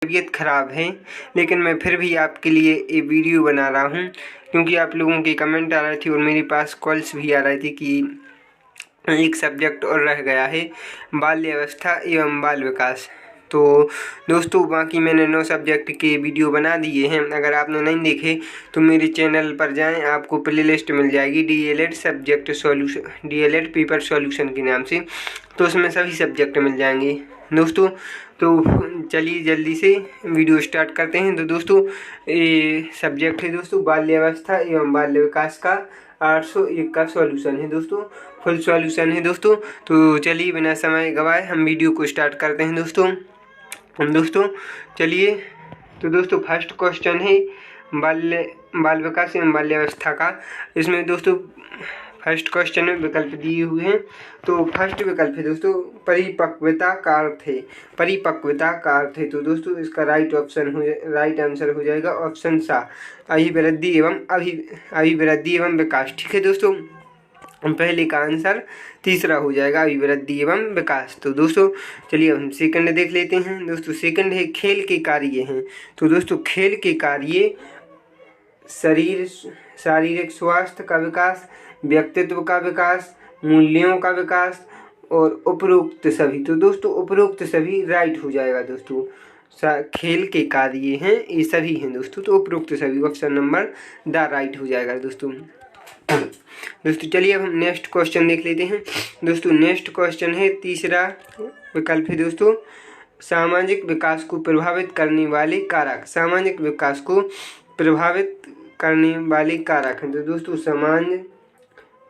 तबीयत ख़राब है, लेकिन मैं फिर भी आपके लिए ये वीडियो बना रहा हूँ क्योंकि आप लोगों के कमेंट आ रहे थे और मेरे पास कॉल्स भी आ रही थी कि एक सब्जेक्ट और रह गया है, बाल्यावस्था एवं बाल विकास। तो दोस्तों बाकी मैंने 9 सब्जेक्ट के वीडियो बना दिए हैं। अगर आपने नहीं देखे तो मेरे चैनल पर जाएं, आपको प्लेलिस्ट मिल जाएगी DElEd subject solution, DElEd paper solution के नाम से। तो उसमें सभी सब्जेक्ट मिल जाएंगे दोस्तों। तो चलिए जल्दी से वीडियो स्टार्ट करते हैं। तो दोस्तों ये सब्जेक्ट है दोस्तों बाल्यावस्था एवं बाल्य विकास का 801 का सॉल्यूशन है दोस्तों, फुल सॉल्यूशन है दोस्तों। तो चलिए बिना समय गवाए हम वीडियो को स्टार्ट करते हैं दोस्तों चलिए। तो दोस्तों फर्स्ट क्वेश्चन है बाल विकास एवं बाल्यावस्था का। इसमें दोस्तों फर्स्ट क्वेश्चन में विकल्प दिए हुए हैं। तो फर्स्ट विकल्प है दोस्तों परिपक्वता का अर्थ है, परिपक्वता का अर्थ है। तो दोस्तों इसका राइट आंसर हो जाएगा ऑप्शन सा, अभिवृद्धि एवं विकास। ठीक है दोस्तों, पहले का आंसर तीसरा हो जाएगा अभिवृद्धि एवं विकास। तो दोस्तों चलिए हम सेकंड देख लेते हैं। दोस्तों सेकंड है खेल के कार्य हैं। तो दोस्तों खेल के कार्य शारीरिक स्वास्थ्य का विकास, व्यक्तित्व का विकास, मूल्यों का विकास और उपरोक्त सभी। तो दोस्तों उपरोक्त सभी राइट हो जाएगा दोस्तों। खेल के कार्य हैं ये सभी हैं दोस्तों, तो उपरोक्त सभी ऑप्शन नंबर द राइट हो जाएगा दोस्तों। चलिए अब हम नेक्स्ट क्वेश्चन देख लेते हैं। दोस्तों नेक्स्ट क्वेश्चन है तीसरा विकल्प है दोस्तों सामाजिक विकास को प्रभावित करने वाले कारक। सामाजिक विकास को प्रभावित करने वाले कारक हैं। तो दोस्तों समाज,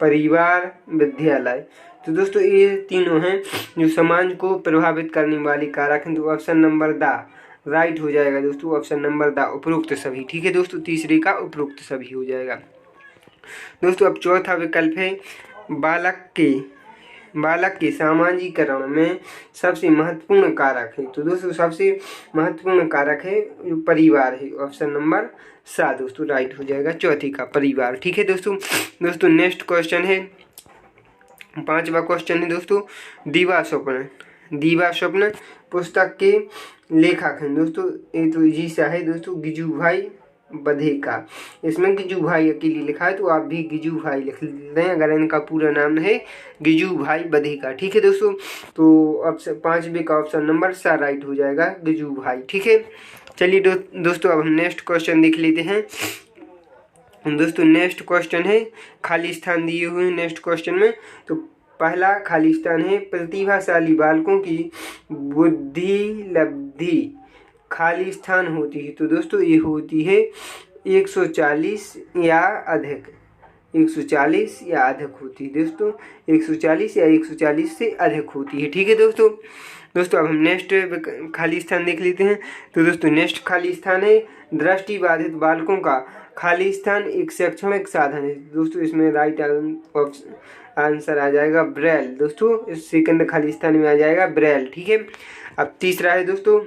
परिवार, विद्यालय। तो दोस्तों ये तीनों हैं जो समाज को प्रभावित करने वाले कारक हैं। तो ऑप्शन नंबर द राइट हो जाएगा दोस्तों, ऑप्शन नंबर द उपरोक्त सभी। ठीक है दोस्तों, तीसरे का उपरोक्त सभी हो जाएगा दोस्तों। अब चौथा विकल्प है बालक के सामाजिकरण में सबसे महत्वपूर्ण कारक है। तो दोस्तों सबसे महत्वपूर्ण कारक है जो परिवार है, ऑप्शन नंबर सा दोस्तों राइट हो जाएगा, चौथी का परिवार। ठीक है दोस्तों नेक्स्ट क्वेश्चन है पांचवा क्वेश्चन है दोस्तों दीवा स्वप्न पुस्तक के लेखक हैं दोस्तों। ये तो इजी सा है दोस्तों, गिजू भाई बधेका। इसमें गिजू भाई अकेले लिखा है तो आप भी गिजू भाई लिख दें अगर इनका पूरा नाम है गिजू भाई बधेका। ठीक है दोस्तों, तो ऑप्शन पांचवे का ऑप्शन नंबर सा राइट हो जाएगा गिजू भाई। ठीक है, चलिए दोस्तों अब हम नेक्स्ट क्वेश्चन देख लेते हैं। दोस्तों नेक्स्ट क्वेश्चन है खाली स्थान दिए हुए हैं नेक्स्ट क्वेश्चन में। तो पहला खाली स्थान है प्रतिभाशाली बालकों की बुद्धि लब्धि खाली स्थान होती है। तो दोस्तों ये होती है 140 या अधिक, 140 या अधिक होती है दोस्तों, 140 या 140 से अधिक होती है। ठीक है दोस्तों अब हम नेक्स्ट खाली स्थान देख लेते हैं। तो दोस्तों नेक्स्ट खाली स्थान है दृष्टिबाधित बालकों का खाली स्थान एक शैक्षणिक साधन है। दोस्तों इसमें राइट आंसर आ जाएगा ब्रेल दोस्तों, इस सेकंड खाली स्थान में आ जाएगा ब्रेल। ठीक है, अब तीसरा है दोस्तों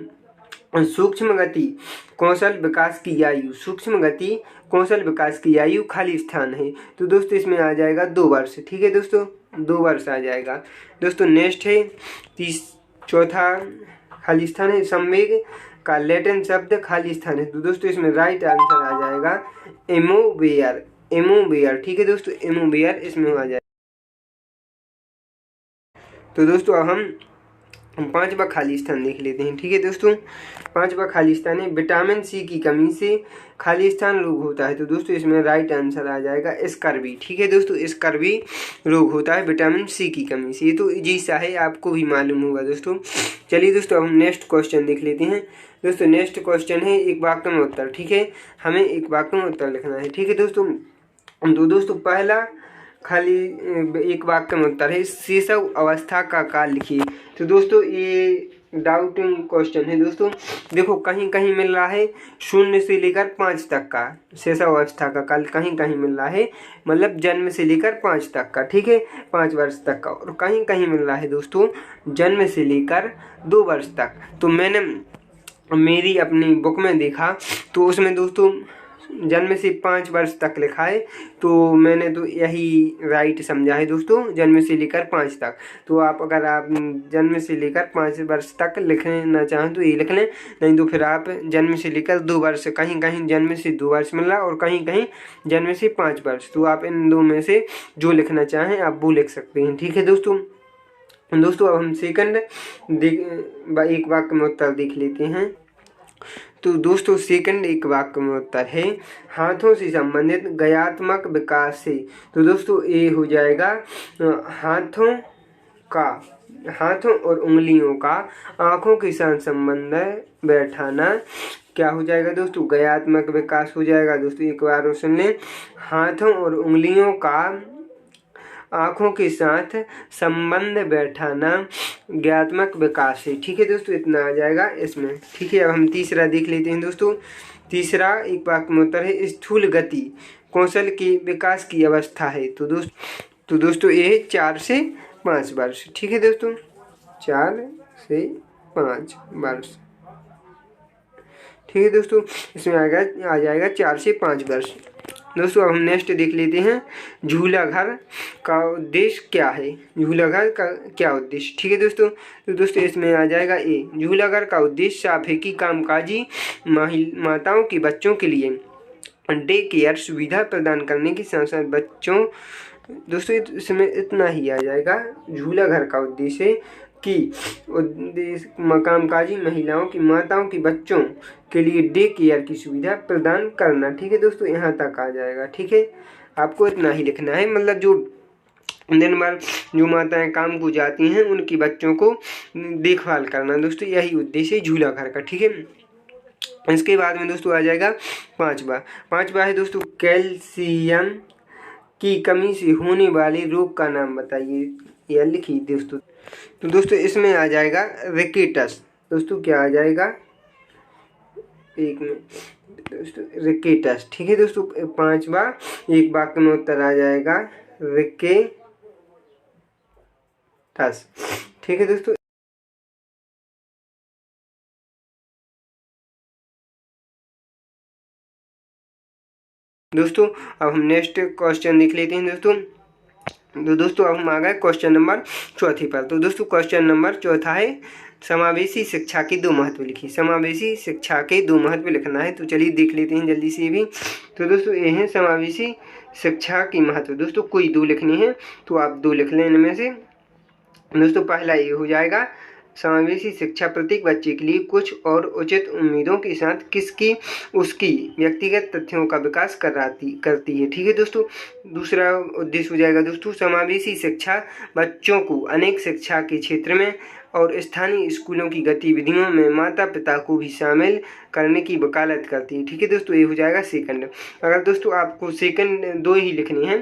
सूक्ष्म गति कौशल विकास की आयु। सूक्ष्म गति कौशल विकास की आयु खाली स्थान है। तो दोस्तों इसमें आ जाएगा 2 वर्ष। ठीक है दोस्तों, 2 वर्ष आ जाएगा दोस्तों। नेक्स्ट है चौथा खाली स्थान है संवेग का लैटिन शब्द खाली स्थान है। तो दोस्तों इसमें राइट आंसर आ जाएगा एमोवेयर। ठीक है दोस्तों, एमोवेयर इसमें आ जाएगा। तो दोस्तों अब हम पांचवा खाली स्थान देख लेते हैं। ठीक है दोस्तों, पांचवा खाली स्थान है विटामिन सी की कमी से खाली स्थान रोग होता है। तो दोस्तों इसमें राइट आंसर आ जाएगा स्कर्वी। ठीक है दोस्तों, स्कर्वी रोग होता है विटामिन सी की कमी से। ये तो इजी सा है, आपको भी मालूम होगा दोस्तों। चलिए दोस्तों अब हम नेक्स्ट क्वेश्चन देख लेते हैं। दोस्तों नेक्स्ट क्वेश्चन है एक वाक्य में उत्तर। ठीक है, हमें एक वाक्य में उत्तर लिखना है। ठीक है दोस्तों, तो दोस्तों पहला खाली एक वाक्य में उत्तर है शैशव अवस्था का काल लिखिए। तो दोस्तों ये डाउटिंग क्वेश्चन है दोस्तों। देखो कहीं कहीं मिल रहा है 0 से लेकर 5 तक का शैशव अवस्था का काल, कहीं कहीं मिल रहा है मतलब जन्म से लेकर 5 तक का। ठीक है, 5 वर्ष तक का, और कहीं कहीं मिल रहा है दोस्तों जन्म से लेकर 2 वर्ष तक। तो मैंने मेरी अपनी बुक में देखा तो उसमें दोस्तों जन्म से 5 वर्ष तक लिखा है, तो मैंने तो यही राइट समझा है दोस्तों, जन्म से लेकर 5 तक। तो आप अगर आप जन्म से लेकर 5 वर्ष तक लिखना चाहें तो ये लिख लें, नहीं तो फिर आप जन्म से लेकर 2 वर्ष, कहीं कहीं जन्म से 2 वर्ष मिल रहा और कहीं कहीं जन्म से 5 वर्ष, तो आप इन दो में से जो लिखना चाहें आप वो लिख सकते हैं। ठीक है दोस्तों। अब हम सेकंड एक वाक्य में उत्तर देख लेते हैं। तो दोस्तों सेकंड एक वाक्य में उत्तर है हाथों से संबंधित गयात्मक विकास से। तो दोस्तों ये हो जाएगा हाथों और उंगलियों का आँखों के साथ संबंध बैठाना क्या हो जाएगा दोस्तों, गयात्मक विकास हो जाएगा। दोस्तों एक बार और सुन लें, हाथों और उंगलियों का आँखों के साथ संबंध बैठाना ज्ञात्मक विकास है। ठीक है दोस्तों, इतना आ जाएगा इसमें। ठीक है, अब हम तीसरा देख लेते हैं दोस्तों। तीसरा एक वाक्य में उत्तर है स्थूल गति कौशल के विकास की अवस्था है। तो दोस्तों ये 4 से 5 वर्ष। ठीक है दोस्तों, 4 से 5 वर्ष। ठीक है दोस्तों, इसमें आ जाएगा 4 से 5 वर्ष। दोस्तों अब हम नेक्स्ट देख लेते हैं झूला घर का उद्देश्य क्या है। झूला घर का क्या उद्देश्य। ठीक है दोस्तों, तो दोस्तों इसमें आ जाएगा ए, झूला घर का उद्देश्य साफ है कि कामकाजी माताओं के बच्चों के लिए डे केयर सुविधा प्रदान करने के साथ साथ बच्चों। दोस्तों इसमें इतना ही आ जाएगा, झूला घर का उद्देश्य कि कामकाजी महिलाओं की माताओं की बच्चों के लिए डे केयर की सुविधा प्रदान करना। ठीक है दोस्तों, यहाँ तक आ जाएगा। ठीक है, आपको इतना ही लिखना है, मतलब जो दिन भर जो माताएं काम को जाती हैं उनकी बच्चों को देखभाल करना। दोस्तों यही उद्देश्य है झूला घर का। ठीक है, इसके बाद में दोस्तों आ जाएगा पांचवा है दोस्तों कैल्शियम की कमी से होने वाले रोग का नाम बताइए। यह लिखिए दोस्तों। तो दोस्तों इसमें आ जाएगा रिकेटस। दोस्तों क्या आ जाएगा, एक मिनट दोस्तों, रिकेटस। ठीक है दोस्तों, 5वां एक वाक्य में उत्तर आ जाएगा रिकेटस। ठीक है दोस्तों, अब हम नेक्स्ट क्वेश्चन देख लेते हैं दोस्तों। तो दोस्तों अब हम आ गए क्वेश्चन नंबर 4 पर। तो दोस्तों क्वेश्चन नंबर 4 है समावेशी शिक्षा के 2 महत्व लिखिए। समावेशी शिक्षा के 2 महत्व लिखना है, तो चलिए देख लेते हैं जल्दी से भी। तो दोस्तों ये है समावेशी शिक्षा की महत्व। दोस्तों कोई 2 लिखनी है तो आप 2 लिख लें इनमें से। दोस्तों पहला ये हो जाएगा समावेशी शिक्षा प्रत्येक बच्चे के लिए कुछ और उचित उम्मीदों के साथ किसकी उसकी व्यक्तिगत तथ्यों का विकास करती है। ठीक है दोस्तों, दूसरा उद्देश्य हो जाएगा दोस्तों समावेशी शिक्षा बच्चों को अनेक शिक्षा के क्षेत्र में और स्थानीय स्कूलों की गतिविधियों में माता पिता को भी शामिल करने की वकालत करती है। ठीक है दोस्तों, ये हो जाएगा सेकंड। अगर दोस्तों आपको सेकंड 2 ही लिखनी है,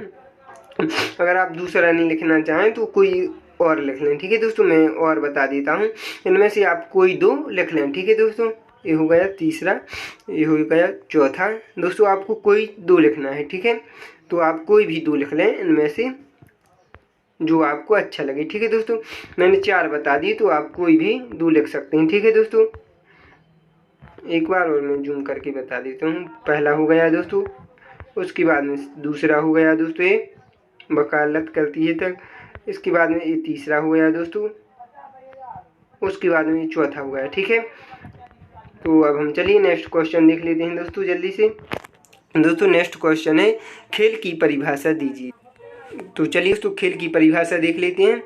अगर आप दूसरा नहीं लिखना चाहें तो कोई और लिख लें। ठीक है दोस्तों, मैं और बता देता हूँ, इनमें से आप कोई 2 लिख लें। ठीक है दोस्तों, ये हो गया तीसरा, ये हो गया चौथा। दोस्तों आपको कोई 2 लिखना है। ठीक है, तो आप कोई भी 2 लिख लें इनमें से जो आपको अच्छा लगे। ठीक है दोस्तों, मैंने 4 बता दी तो आप कोई भी 2 लिख सकते हैं। ठीक है दोस्तों, एक बार और मैं जूम करके बता देता हूँ। पहला हो गया दोस्तों, उसके बाद में दूसरा हो गया दोस्तों ये वकालत करती है तक, इसके बाद में ये तीसरा हो गया दोस्तों, उसके बाद में ये चौथा हो गया। ठीक है, तो अब हम चलिए नेक्स्ट क्वेश्चन देख लेते हैं दोस्तों जल्दी से। दोस्तों नेक्स्ट क्वेश्चन है खेल की परिभाषा दीजिए। तो चलिए दोस्तों खेल की परिभाषा देख लेते हैं।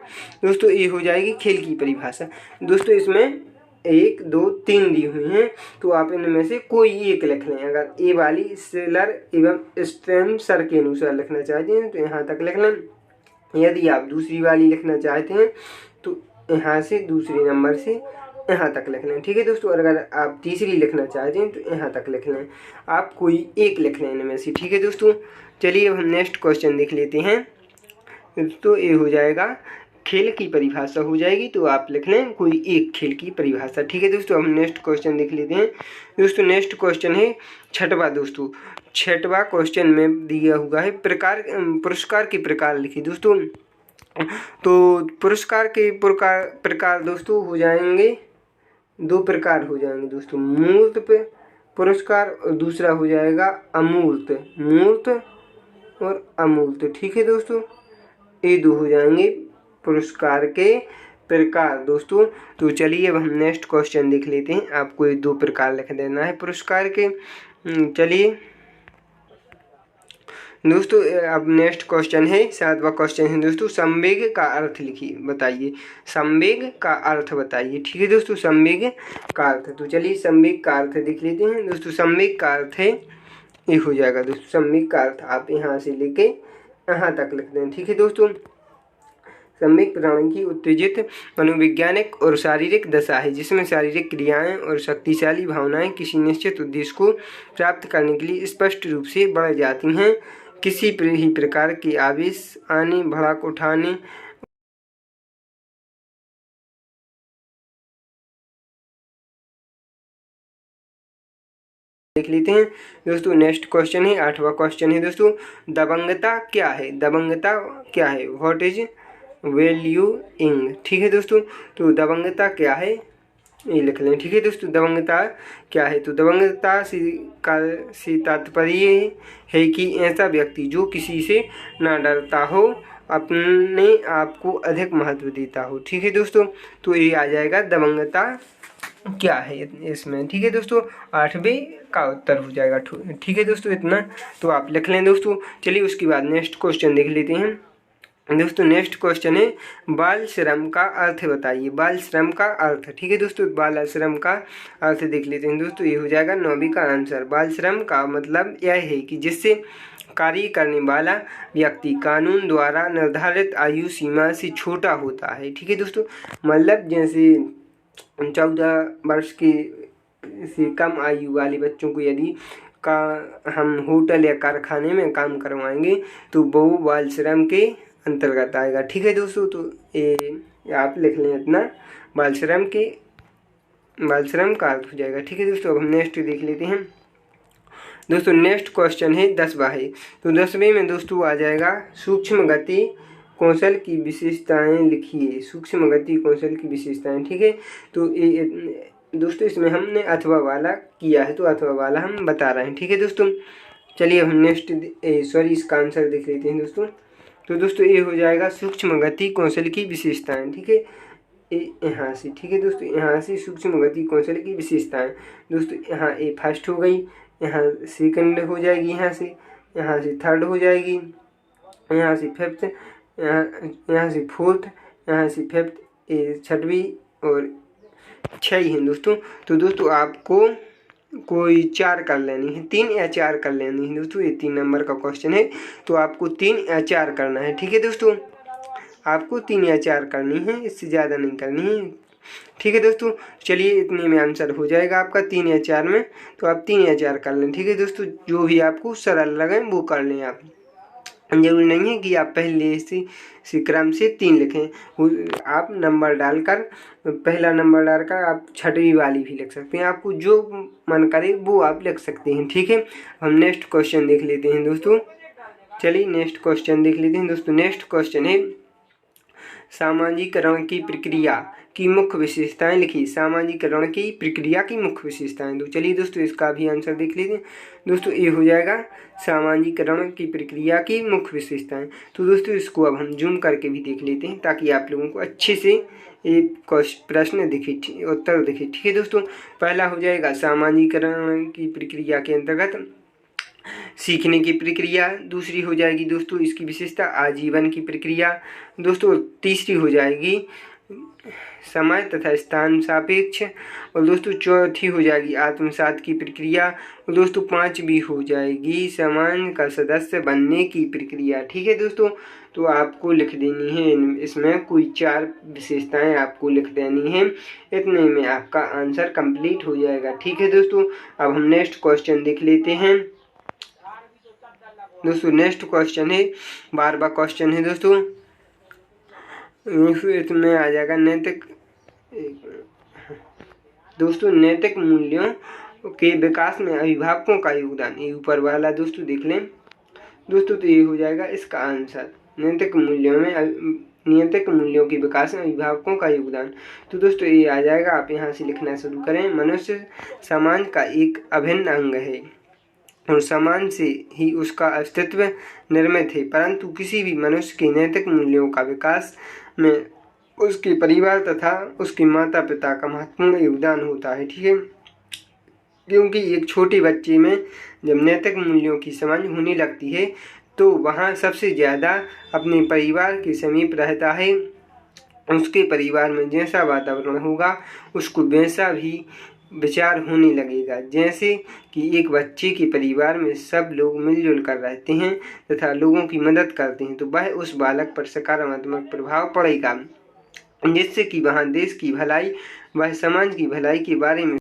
दोस्तों ये हो जाएगी खेल की परिभाषा। दोस्तों इसमें 1 2 3 दी हुई हैं, तो आप इनमें से कोई एक लिख लें। अगर ए वाली सेलर एवं स्ट्रेमसर के अनुसार लिखना चाहते हैं तो यहाँ तक लिख लें। यदि आप दूसरी वाली लिखना चाहते हैं तो यहाँ से दूसरे नंबर से यहाँ तक लिख लें। ठीक है दोस्तों, और अगर आप तीसरी लिखना चाहते हैं तो यहाँ तक लिख लें। आप कोई एक लिख लें इनमें से। ठीक है दोस्तों, चलिए अब हम नेक्स्ट क्वेश्चन देख लेते हैं। तो ये हो जाएगा खेल की परिभाषा हो जाएगी, तो आप लिख लें कोई एक खेल की परिभाषा। ठीक है दोस्तों, हम नेक्स्ट क्वेश्चन देख लेते हैं। दोस्तों नेक्स्ट क्वेश्चन है 6वां। दोस्तों 6वां क्वेश्चन में दिया हुआ है पुरस्कार के प्रकार लिखिए। दोस्तों तो पुरस्कार के प्रकार दोस्तों हो जाएंगे 2 प्रकार हो जाएंगे दोस्तों, मूर्त पुरस्कार, और दूसरा हो जाएगा अमूर्त, मूर्त और अमूर्त। ठीक है दोस्तों, ये दो हो जाएंगे पुरस्कार के प्रकार दोस्तों। तो चलिए अब हम नेक्स्ट क्वेश्चन देख लेते हैं। आपको ये दो प्रकार लिख देना है पुरस्कार के। चलिए दोस्तों, अब नेक्स्ट क्वेश्चन है, 7वां क्वेश्चन है दोस्तों, संवेग का अर्थ लिखिए, बताइए संवेग का अर्थ बताइए। ठीक है दोस्तों, संवेग का अर्थ। तो चलिए संवेग का अर्थ देख लेते हैं दोस्तों। संवेग का अर्थ है, ये हो जाएगा दोस्तों, संवेग का अर्थ आप यहाँ से लेके यहाँ तक लिख दें। ठीक है दोस्तों, संवेग प्राणी की उत्तेजित मनोवैज्ञानिक और शारीरिक दशा है जिसमें शारीरिक क्रियाएं और शक्तिशाली भावनाएं किसी निश्चित उद्देश्य को प्राप्त करने के लिए स्पष्ट रूप से बढ़ जाती हैं। किसी ही प्रकार के आवेश आने, भड़क उठाने, देख लेते हैं दोस्तों। नेक्स्ट क्वेश्चन है, 8वां क्वेश्चन है दोस्तों, दबंगता क्या है? दबंगता क्या है? What is valuing? ठीक है दोस्तों, तो दबंगता क्या है ये लिख लें। ठीक है दोस्तों, दबंगता क्या है? तो दबंगता से तात्पर्य है कि ऐसा व्यक्ति जो किसी से ना डरता हो, अपने आप को अधिक महत्व देता हो। ठीक है दोस्तों, तो ये आ जाएगा दबंगता क्या है इसमें। ठीक है दोस्तों, 8वें का उत्तर हो जाएगा। ठीक है दोस्तों, इतना तो आप लिख लें दोस्तों। चलिए उसके बाद नेक्स्ट क्वेश्चन देख लेते हैं दोस्तों। नेक्स्ट क्वेश्चन है, बाल श्रम का अर्थ बताइए। बाल श्रम का अर्थ, ठीक है दोस्तों, बाल श्रम का अर्थ देख लेते हैं दोस्तों। ये हो जाएगा 9वीं का आंसर। बाल श्रम का मतलब यह है कि जिससे कार्य करने वाला व्यक्ति कानून द्वारा निर्धारित आयु सीमा से छोटा होता है। ठीक है दोस्तों, मतलब जैसे 14 वर्ष की से कम आयु वाले बच्चों को यदि हम होटल या कारखाने में काम करवाएंगे तो वो बाल श्रम के अंतर्गत आएगा। ठीक है दोस्तों, तो ये आप लिख लें इतना, बाल श्रम का अर्थ हो जाएगा। ठीक है दोस्तों, अब हम नेक्स्ट देख लेते हैं दोस्तों। नेक्स्ट क्वेश्चन है 10वां है। तो 10वें में दोस्तों आ जाएगा सूक्ष्म गति कौशल की विशेषताएं लिखिए। सूक्ष्म गति कौशल की विशेषताएं। ठीक है, तो दोस्तों इसमें हमने अथवा वाला किया है, तो अथवा वाला हम बता रहे हैं। ठीक है दोस्तों, चलिए अब हम नेक्स्ट इसका आंसर देख लेते हैं दोस्तों। तो दोस्तों ये हो जाएगा सूक्ष्म गति कौशल की विशेषताएं। ठीक है, यहाँ से, ठीक है दोस्तों, यहाँ से सूक्ष्म गति कौशल की विशेषताएं दोस्तों। यहाँ ए फर्स्ट हो गई, यहाँ सेकंड हो जाएगी, यहाँ से थर्ड हो जाएगी, यहाँ से फिफ्थ, यहाँ से फोर्थ, यहाँ से फिफ्थ, 6वीं और 6 हैं दोस्तों। तो दोस्तों आपको कोई 4 कर लेनी है, 3 या 4 कर लेनी है दोस्तों। ये 3 नंबर का क्वेश्चन है, तो आपको 3 या 4 करना है। ठीक है दोस्तों, आपको 3 या 4 करनी है, इससे ज़्यादा नहीं करनी है। ठीक है दोस्तों, चलिए इतने में आंसर हो जाएगा आपका 3 या 4 में, तो आप 3 या 4 कर लें। ठीक है दोस्तों, जो भी आपको सरल लगे वो कर लें आप। जरूरी नहीं है कि आप पहले से क्रम से 3 लिखें। आप नंबर डालकर, पहला नंबर डालकर आप 6वीं वाली भी लिख सकते हैं। आपको जो मन करे वो आप लिख सकते हैं। ठीक है, हम नेक्स्ट क्वेश्चन देख लेते हैं दोस्तों। चलिए नेक्स्ट क्वेश्चन देख लेते हैं दोस्तों। नेक्स्ट क्वेश्चन है सामाजिकरण की प्रक्रिया की मुख्य विशेषताएं लिखिए। सामाजिकरण की प्रक्रिया की मुख्य विशेषताएं। तो चलिए दोस्तों इसका भी आंसर देख लेते हैं दोस्तों। ये हो जाएगा सामाजिकरण की प्रक्रिया की मुख्य विशेषताएं। तो दोस्तों इसको अब हम जूम करके भी देख लेते हैं ताकि आप लोगों को अच्छे से एक प्रश्न दिखे, उत्तर दिखे। ठीक है दोस्तों, पहला हो जाएगा सामाजिकरण की प्रक्रिया के अंतर्गत सीखने की प्रक्रिया। दूसरी हो जाएगी दोस्तों इसकी विशेषता आजीवन की प्रक्रिया। दोस्तों तीसरी हो जाएगी समय तथा स्थान सापेक्ष। और दोस्तों चौथी हो जाएगी आत्मसात की प्रक्रिया। और दोस्तों 5वीं हो जाएगी समाज का सदस्य बनने की प्रक्रिया। ठीक है दोस्तों, तो आपको लिख देनी है इसमें कोई 4 विशेषताएं आपको लिख देनी है। इतने में आपका आंसर कंप्लीट हो जाएगा। ठीक है दोस्तों, अब हम नेक्स्ट क्वेश्चन देख लेते हैं दोस्तों। नेक्स्ट क्वेश्चन है 12वां क्वेश्चन है दोस्तों। इसमें आ जाएगा नैतिक, दोस्तों नैतिक मूल्यों के विकास में अभिभावकों का योगदान। ये ऊपर वाला दोस्तों देख लें दोस्तों, तो ये हो जाएगा इसका आंसर। नैतिक मूल्यों में नैतिक मूल्यों के विकास में अभिभावकों का योगदान। तो दोस्तों ये आ जाएगा, आप यहाँ से लिखना शुरू करें। मनुष्य समाज का एक अभिन्न अंग है और समाज से ही उसका अस्तित्व निर्मित है, परंतु किसी भी मनुष्य के नैतिक मूल्यों का विकास में उसके परिवार तथा उसके माता पिता का महत्वपूर्ण योगदान होता है। ठीक है, क्योंकि एक छोटे बच्चे में जब नैतिक मूल्यों की समझ होने लगती है तो वहाँ सबसे ज़्यादा अपने परिवार के समीप रहता है। उसके परिवार में जैसा वातावरण होगा उसको वैसा भी विचार होने लगेगा। जैसे कि एक बच्चे के परिवार में सब लोग मिलजुल कर रहते हैं तथा लोगों की मदद करते हैं तो वह उस बालक पर सकारात्मक प्रभाव पड़ेगा, जिससे कि वहाँ देश की भलाई व समाज की भलाई के बारे में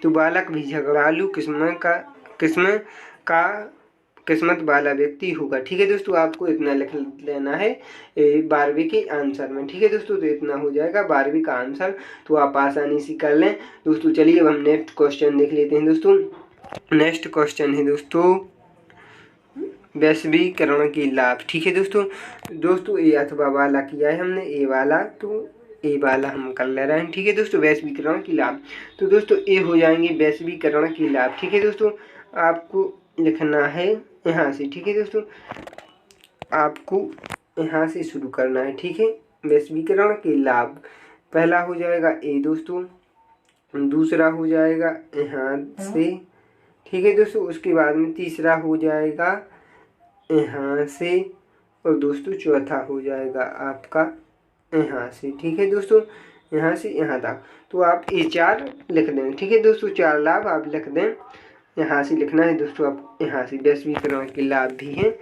तो बालक भी झगड़ालू किस्मत वाला व्यक्ति होगा। ठीक है दोस्तों, आपको इतना लिख लेना है 12वीं के आंसर में। ठीक है दोस्तों, तो इतना हो जाएगा 12वीं का आंसर, तो आप आसानी से कर लें। दोस्तों चलिए अब हम नेक्स्ट क्वेश्चन देख लेते हैं। दोस्तों नेक्स्ट क्वेश्चन है दोस्तों वैश्वीकरण के लाभ। ठीक है दोस्तों ये अथवा वाला किया है हमने, ए वाला, तो ए वाला हम कर ले रहे हैं। ठीक है दोस्तों, वैश्वीकरण के लाभ। तो दोस्तों ये हो जाएंगे वैश्वीकरण के लाभ। ठीक है दोस्तों, आपको लिखना है यहाँ से। ठीक है दोस्तों, आपको यहाँ से शुरू करना है। ठीक है, वैश्वीकरण के लाभ पहला हो जाएगा ए दोस्तों, दूसरा हो जाएगा यहाँ से। ठीक है दोस्तों, उसके बाद में तीसरा हो जाएगा यहाँ से और दोस्तों चौथा हो जाएगा आपका यहाँ से। ठीक है दोस्तों, यहाँ से यहाँ तक तो आप ये 4 लिख दें। ठीक है दोस्तों, 4 लाभ आप लिख दें, यहाँ से लिखना है दोस्तों। आप यहाँ से वैश्वीकरण के लाभ भी हैं,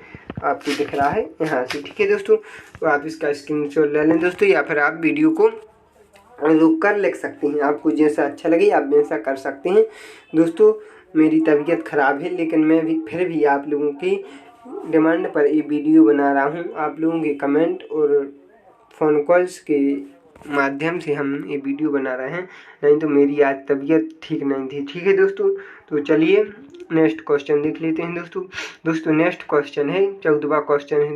आपको दिख रहा है यहाँ से। ठीक है दोस्तों, तो आप इसका स्क्रीनशॉट ले लें दोस्तों, या फिर आप वीडियो को रोक कर लिख सकते हैं। आपको जैसा अच्छा लगे आप वैसा कर सकते हैं। दोस्तों मेरी तबीयत ख़राब है लेकिन मैं भी फिर भी आप लोगों की डिमांड पर ये वीडियो बना रहा हूँ। आप लोगों के कमेंट और फ़ोन कॉल्स के माध्यम से हम ये वीडियो बना रहे हैं, नहीं तो मेरी आज तबीयत ठीक नहीं थी। ठीक है दोस्तों, तो चलिए नेक्स्ट क्वेश्चन देख लेते हैं दोस्तों नेक्स्ट क्वेश्चन है 14वां क्वेश्चन है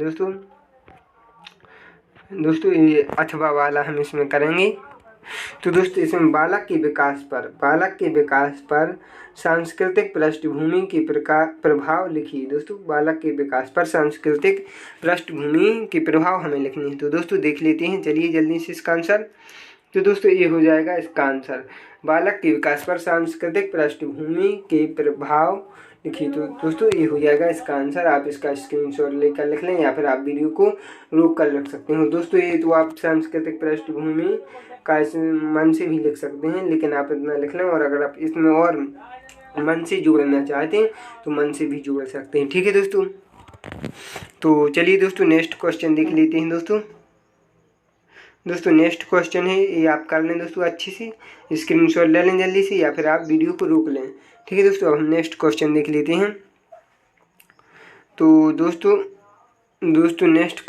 दोस्तों ये अथवा वाला हम इसमें करेंगे। तो दोस्तों इसमें बालक के विकास पर सांस्कृतिक पृष्ठभूमि के प्रभाव लिखिए। दोस्तों बालक के विकास पर सांस्कृतिक पृष्ठभूमि के प्रभाव हमें लिखनी है। तो दोस्तों देख लेते हैं, चलिए जल्दी से इसका आंसर। तो दोस्तों ये हो जाएगा इसका आंसर, बालक के विकास पर सांस्कृतिक पृष्ठभूमि के प्रभाव लिखिए। तो दोस्तों ये हो जाएगा इसका आंसर। आप इसका स्क्रीनशॉट लेकर लिख लें या फिर आप वीडियो को रोक कर लिख सकते हो। दोस्तों ये तो आप सांस्कृतिक पृष्ठभूमि का मन से भी लिख सकते हैं, लेकिन आप इतना लिख लें, और अगर आप इसमें और मन से जोड़ना चाहते हैं तो मन से भी जोड़ सकते हैं। ठीक है दोस्तों, तो चलिए दोस्तों नेक्स्ट क्वेश्चन देख लेते हैं। दोस्तों नेक्स्ट क्वेश्चन है, ये आप कर लें दोस्तों, अच्छे से स्क्रीनशॉट ले लें जल्दी से, या फिर आप वीडियो को रोक लें। ठीक है दोस्तों, अब हम नेक्स्ट क्वेश्चन देख लेते हैं। तो दोस्तों नेक्स्ट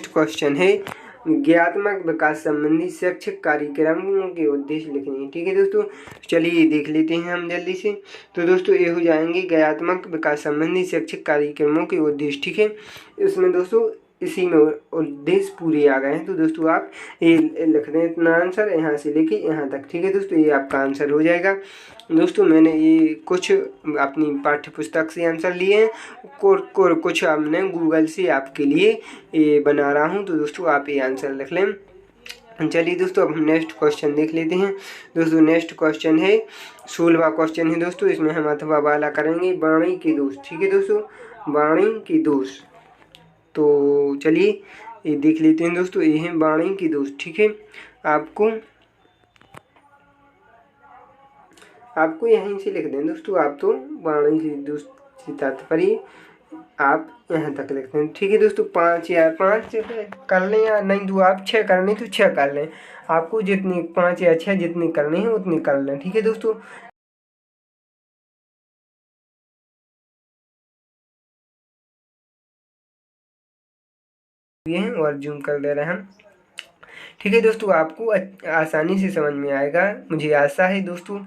क्वेश्चन है ज्ञानात्मक विकास संबंधी शैक्षिक कार्यक्रमों के उद्देश्य लिखने हैं। ठीक है दोस्तों, चलिए देख लेते हैं हम जल्दी से। तो दोस्तों ये हो जाएंगे ज्ञानात्मक विकास संबंधी शैक्षिक कार्यक्रमों के उद्देश्य। ठीक है, इसमें दोस्तों इसी में उद्देश्य पूरे आ गए हैं। तो दोस्तों आप ये लिख दें इतना आंसर यहाँ से लेके यहाँ तक। ठीक है दोस्तों, ये आपका आंसर हो जाएगा। दोस्तों मैंने ये कुछ अपनी पाठ्य पुस्तक से आंसर लिए हैं और कुछ हमने गूगल से आपके लिए ये बना रहा हूँ। तो दोस्तों आप ये आंसर लिख लें। चलिए दोस्तों अब हम नेक्स्ट क्वेश्चन देख लेते हैं। दोस्तों नेक्स्ट क्वेश्चन है 16वां क्वेश्चन है दोस्तों, इसमें हम अथवा वाला करेंगे वाणी के दोष। ठीक है दोस्तों, वाणी के दोष। तो चलिए ये देख लेते हैं दोस्तों, ये है वाणी के दोष। ठीक है, आपको यहीं से लिख दें दोस्तों, आप तो वाणी के दोष से तात्पर्य आप यहाँ तक लिखते हैं। ठीक है दोस्तों, 5 कर लें या नहीं तो आप 6 करने तो 6 कर लें, आपको जितनी 5 या 6 जितनी करनी है उतनी कर लें। ठीक है दोस्तों, ये हैं और जूम कर ले रहे हैं हम। ठीक है दोस्तों, आपको आसानी से समझ में आएगा, मुझे आशा है दोस्तों।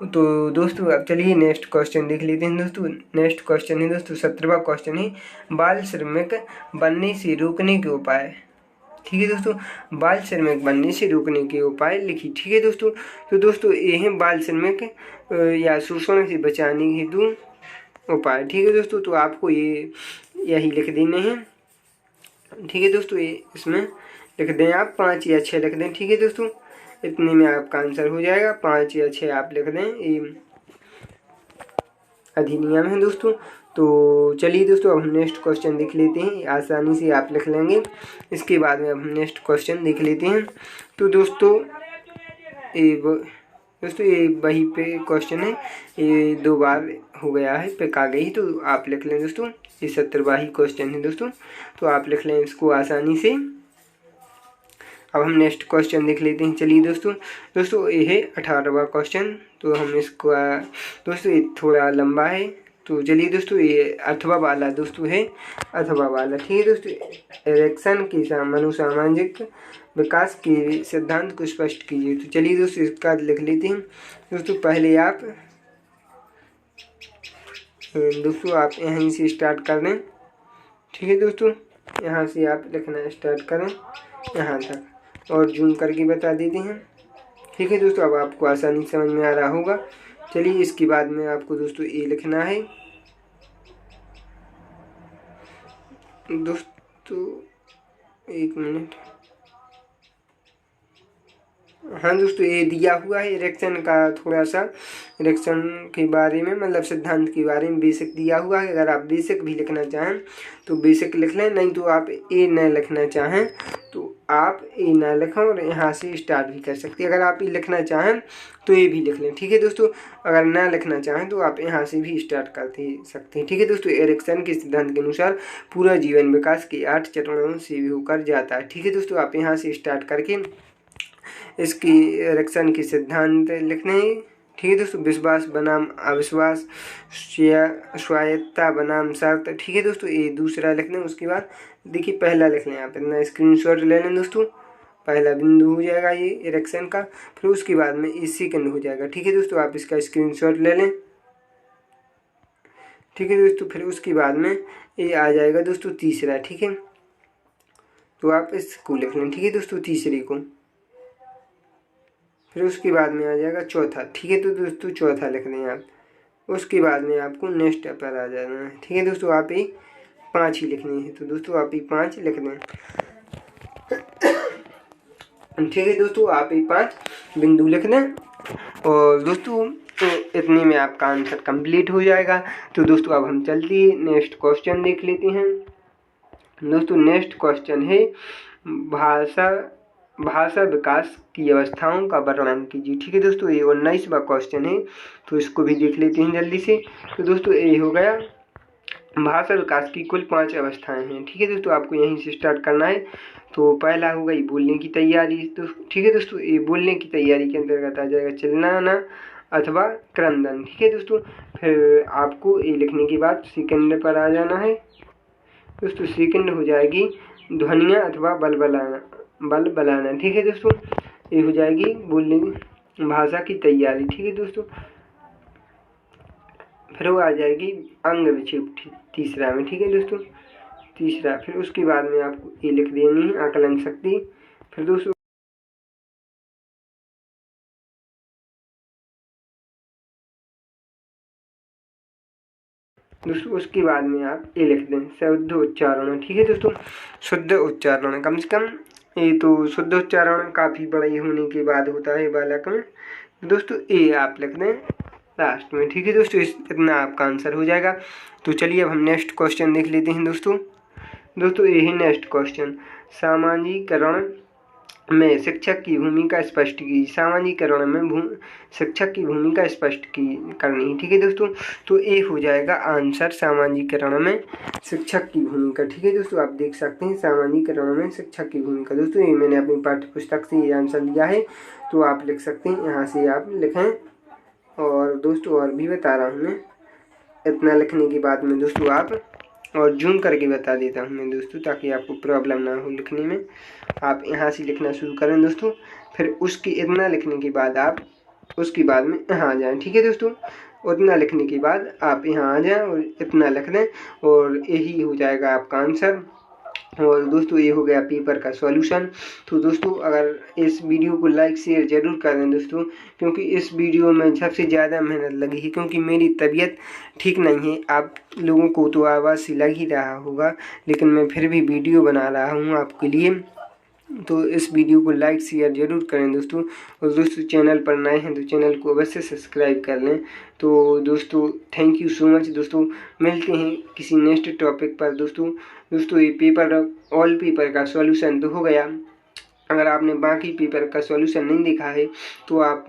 तो दोस्तों अब चलिए नेक्स्ट क्वेश्चन देख लेते हैं दोस्तों। नेक्स्ट क्वेश्चन है दोस्तों 17वां क्वेश्चन है, बाल श्रमिक बनने से रोकने के उपाय। ठीक है दोस्तों, बाल श्रमिक बनने से रोकने के उपाय लिखी। ठीक है दोस्तों, तो दोस्तों ये हैं बाल श्रमिक या शोषण से बचाने हेतु उपाय। ठीक है दोस्तों, तो आपको ये यही लिख देने हैं। ठीक है दोस्तों, ये इसमें लिख दें आप 5 या 6 लिख दें। ठीक है दोस्तों, इतने में आपका आंसर हो जाएगा, 5 या 6 आप लिख दें, ये अधिनियम है दोस्तों। तो चलिए दोस्तों अब हम नेक्स्ट क्वेश्चन देख लेते हैं, आसानी से आप लिख लेंगे। इसके बाद में अब हम नेक्स्ट क्वेश्चन देख लेते हैं। तो दोस्तों ये वही पे क्वेश्चन है, ये 2 बार हो गया है, पिक आ गई, तो आप लिख लें दोस्तों। ये 17वां ही क्वेश्चन है दोस्तों, तो आप लिख लें इसको आसानी से। अब हम नेक्स्ट क्वेश्चन देख लेते हैं। चलिए दोस्तों ये है 18वां क्वेश्चन, तो हम इसको दोस्तों ये थोड़ा लंबा है, तो चलिए दोस्तों ये अथवा वाला दोस्तों है, अथवा वाला। ठीक है दोस्तों, एरिक्सन के मनोसामाजिक विकास के सिद्धांत को स्पष्ट कीजिए। तो चलिए दोस्तों इसका लिख लेते हैं। दोस्तों पहले आप यहीं से स्टार्ट कर लें। ठीक है दोस्तों, यहाँ से आप लिखना स्टार्ट करें यहाँ तक, और जूम करके बता देते हैं। ठीक है दोस्तों, अब आपको आसानी समझ में आ रहा होगा। चलिए इसके बाद में आपको दोस्तों ये लिखना है। दोस्तों 1 मिनट, हाँ दोस्तों ये दिया हुआ है इरेक्शन का, थोड़ा सा इरेक्शन के बारे में, मतलब सिद्धांत के बारे में बेसिक दिया हुआ है। अगर आप बेसिक भी लिखना चाहें तो बेसिक लिख लें, नहीं तो आप ए न लिखना चाहें तो आप ए ना लिखें और यहाँ से स्टार्ट भी कर सकते हैं। अगर आप ये लिखना चाहें तो ये भी लिख लें। ठीक है दोस्तों, अगर ना लिखना चाहें तो आप यहाँ से भी स्टार्ट कर सकते हैं। ठीक है दोस्तों, इरेक्शन के सिद्धांत के अनुसार पूरा जीवन विकास के 8 चरणों से होकर जाता है। ठीक है दोस्तों, आप यहाँ से स्टार्ट करके इसकी इरेक्शन के सिद्धांत लिखने हैं। ठीक है दोस्तों, विश्वास बनाम अविश्वास, स्वायत्तता बनाम शर्त। ठीक है दोस्तों, ये दूसरा लिख लें। उसके बाद देखिए पहला लिख लें, आप इतना स्क्रीनशॉट ले लें दोस्तों। पहला बिंदु हो जाएगा ये इरेक्शन का, फिर उसके बाद में ये सेकंड हो जाएगा। ठीक है दोस्तों, आप इसका स्क्रीनशॉट ले लें। ठीक है दोस्तों, फिर उसके बाद में ये आ जाएगा दोस्तों तीसरा। ठीक है, तो आप इसको लिख लें। ठीक है दोस्तों, तीसरे को, फिर उसके बाद में आ जाएगा चौथा। ठीक है, तो दोस्तों चौथा लिख दें आप। उसके बाद में आपको नेक्स्ट पर आ जाना है। ठीक है दोस्तों, आप ये 5 ही लिखनी है, तो दोस्तों आप ये 5 लिख दें। ठीक है दोस्तों, आप ये 5 बिंदु लिख दें, और दोस्तों तो इतने में आपका आंसर कंप्लीट हो जाएगा। तो दोस्तों अब हम चलते नेक्स्ट क्वेश्चन देख लेते हैं। दोस्तों नेक्स्ट क्वेश्चन है भाषा विकास की अवस्थाओं का वर्णन कीजिए। ठीक है दोस्तों, ये 19वां क्वेश्चन है, तो इसको भी देख लेते हैं जल्दी से। तो दोस्तों ये हो गया, भाषा विकास की कुल 5 अवस्थाएं हैं। ठीक है दोस्तों, आपको यहीं से स्टार्ट करना है। तो पहला होगा ये बोलने की तैयारी। तो ठीक है दोस्तों, ये बोलने की तैयारी के अंतर्गत आ जाएगा चिल्लाना अथवा क्रंदन। ठीक है दोस्तों, फिर आपको ये लिखने के बाद सेकंड पर आ जाना है। दोस्तों सेकंड हो जाएगी ध्वनियाँ अथवा बल बलाना। ठीक है दोस्तों, ये हो जाएगी बोलने भाषा की तैयारी। ठीक है दोस्तों, फिर वो आ जाएगी अंग विक्षेप तीसरा में। ठीक है दोस्तों, तीसरा, फिर उसके बाद में आपको ये लिख देनी है आकलन शक्ति। फिर दोस्तों उसके बाद में आप ये लिख दें शुद्ध उच्चारण। ठीक है दोस्तों, शुद्ध उच्चारण कम से कम, ये तो शुद्ध उच्चारण काफ़ी बड़े होने के बाद होता है बालक में। दोस्तों ये आप लिख दें लास्ट में। ठीक है दोस्तों, इतना आपका आंसर हो जाएगा। तो चलिए अब हम नेक्स्ट क्वेश्चन देख लेते हैं दोस्तों। ये है नेक्स्ट क्वेश्चन, सामाजिकरण में शिक्षक की भूमिका स्पष्ट की। सामाजिकरण में शिक्षक की भूमिका स्पष्ट की करनी है। ठीक है दोस्तों, तो ये हो जाएगा आंसर सामाजिकरण में शिक्षक की भूमिका। ठीक है दोस्तों, आप देख सकते हैं सामाजिकरण में शिक्षक की भूमिका। दोस्तों ये मैंने अपनी पाठ्य पुस्तक से ये आंसर लिया है, तो आप लिख सकते हैं, यहाँ से आप लिखें। और दोस्तों और भी बता रहा हूँ मैं, इतना लिखने के बाद में दोस्तों आप और जूम करके बता देता हूँ मैं दोस्तों, ताकि आपको प्रॉब्लम ना हो लिखने में। आप यहाँ से लिखना शुरू करें दोस्तों, फिर उसकी इतना लिखने के बाद आप उसके बाद में यहाँ आ जाएँ। ठीक है दोस्तों, उतना लिखने के बाद आप यहाँ आ जाएँ और इतना लिख दें और यही हो जाएगा आपका आंसर। और दोस्तों ये हो गया पेपर का सॉल्यूशन। तो दोस्तों अगर इस वीडियो को लाइक शेयर ज़रूर कर दें दोस्तों, क्योंकि इस वीडियो में सबसे ज़्यादा मेहनत लगी है, क्योंकि मेरी तबीयत ठीक नहीं है। आप लोगों को तो आवाज़ से लग ही रहा होगा, लेकिन मैं फिर भी वीडियो बना रहा हूँ आपके लिए। तो इस वीडियो को लाइक शेयर ज़रूर करें दोस्तों, और दोस्तों चैनल पर नए हैं तो चैनल को अवश्य सब्सक्राइब कर लें। तो दोस्तों थैंक यू सो मच दोस्तों, मिलते हैं किसी नेक्स्ट टॉपिक पर दोस्तों। ये पेपर ऑल पेपर का सॉल्यूशन तो हो गया। अगर आपने बाकी पेपर का सॉल्यूशन नहीं देखा है तो आप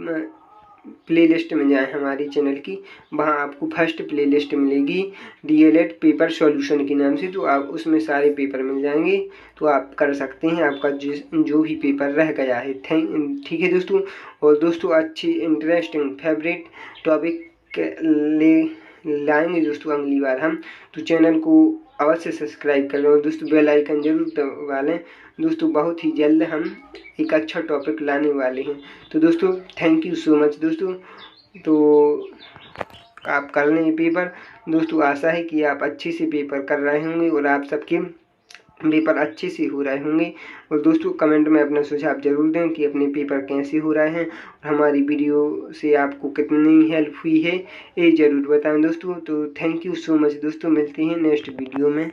प्लेलिस्ट में जाएं हमारी चैनल की, वहाँ आपको फर्स्ट प्लेलिस्ट मिलेगी DLED पेपर सॉल्यूशन के नाम से। तो आप उसमें सारे पेपर मिल जाएंगे, तो आप कर सकते हैं आपका जो भी पेपर रह गया है। ठीक है दोस्तों। और दोस्तों अच्छी इंटरेस्टिंग फेवरेट टॉपिक लाएंगे दोस्तों अगली बार हम। तो चैनल को अवश्य सब्सक्राइब कर लें और दोस्तों बेल आइकन जरूर दबा लें दोस्तों। बहुत ही जल्द हम एक अच्छा टॉपिक लाने वाले हैं। तो दोस्तों थैंक यू सो मच दोस्तों। तो आप कर लें ये पेपर दोस्तों। आशा है कि आप अच्छे से पेपर कर रहे होंगे और आप सबके पेपर अच्छे से हो रहे होंगे। और दोस्तों कमेंट में अपना सुझाव जरूर दें कि अपने पेपर कैसे हो रहे हैं और हमारी वीडियो से आपको कितनी हेल्प हुई है, ये ज़रूर बताएं दोस्तों। तो थैंक यू सो मच दोस्तों, मिलते हैं नेक्स्ट वीडियो में।